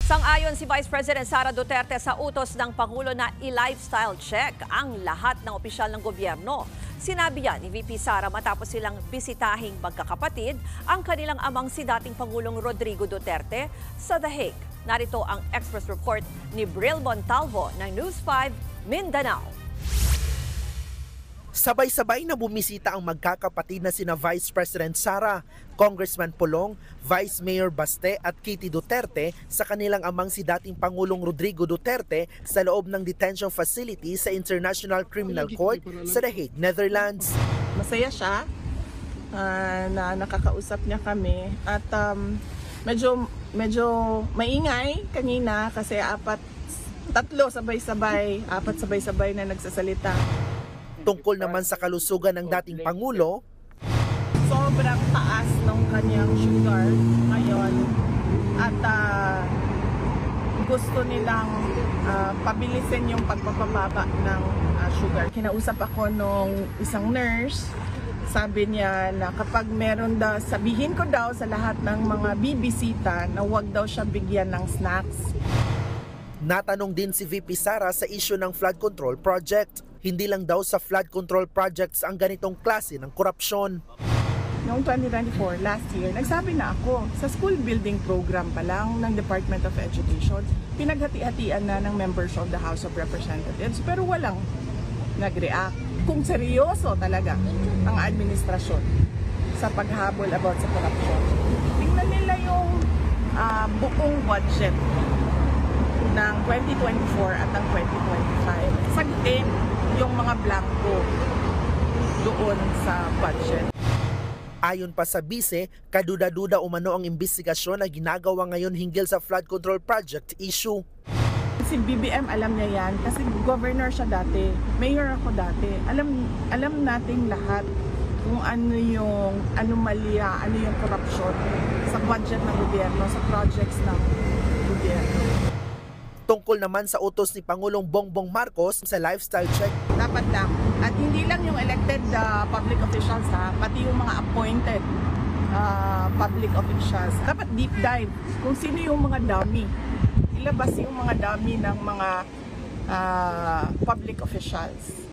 Sang-ayon si Vice President Sara Duterte sa utos ng Pangulo na i-lifestyle check ang lahat ng opisyal ng gobyerno. Sinabi yan ni VP Sara matapos silang bisitahing magkakapatid ang kanilang amang si dating Pangulong Rodrigo Duterte sa The Hague. Narito ang Express Report ni Bril Montalvo ng News 5 Mindanao. Sabay-sabay na bumisita ang magkakapatid na sina Vice President Sara, Congressman Pulong, Vice Mayor Baste at Kitty Duterte sa kanilang amang si dating Pangulong Rodrigo Duterte sa loob ng detention facility sa International Criminal Court sa The Hague, Netherlands. Masaya siya na nakakausap niya kami at medyo maingay kanina kasi apat sabay-sabay na nagsasalita. Tungkol naman sa kalusugan ng dating Pangulo, sobrang taas ng kanyang sugar ngayon at gusto nilang pabilisin yung pagpapababa ng sugar. Kinausap ako nung isang nurse, sabi niya na kapag meron daw, sabihin ko daw sa lahat ng mga bibisita na huwag daw siya bigyan ng snacks. Natanong din si VP Sara sa issue ng flood control project. Hindi lang daw sa flood control projects ang ganitong klase ng korupsyon. Noong 2024, last year, nagsabi na ako sa school building program pa lang ng Department of Education, pinaghati-hatian na ng members of the House of Representatives pero walang nag-react. Kung seryoso talaga ang administrasyon sa paghabol about sa korupsyon, tingnan nila yung buong budget ng 2024 at ng 2025. Sagutin yung mga blanco doon sa budget. Ayon pa sa bise, kaduda-duda umano ang imbestigasyon na ginagawa ngayon hinggil sa flood control project issue. Si BBM alam niya yan kasi governor siya dati, mayor ako dati. Alam nating lahat kung ano yung anomalya, ano yung korupsyon sa budget ng gobyerno, sa projects ng gobyerno. Tungkol naman sa utos ni Pangulong Bongbong Marcos sa lifestyle check. Dapat lang. At hindi lang yung elected public officials pati yung mga appointed public officials. Dapat deep dive kung sino yung mga dummy. Ilabas yung mga dummy ng mga public officials.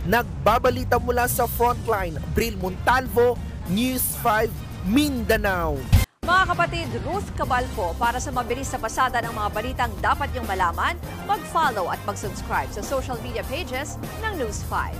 Nagbabalita mula sa Frontline, Bril Montalvo, News 5, Mindanao. Mga kapatid, Ruth Cabalco, para sa mabilis na pasada ng mga balitang dapat niyong malaman, mag-follow at mag-subscribe sa social media pages ng News 5.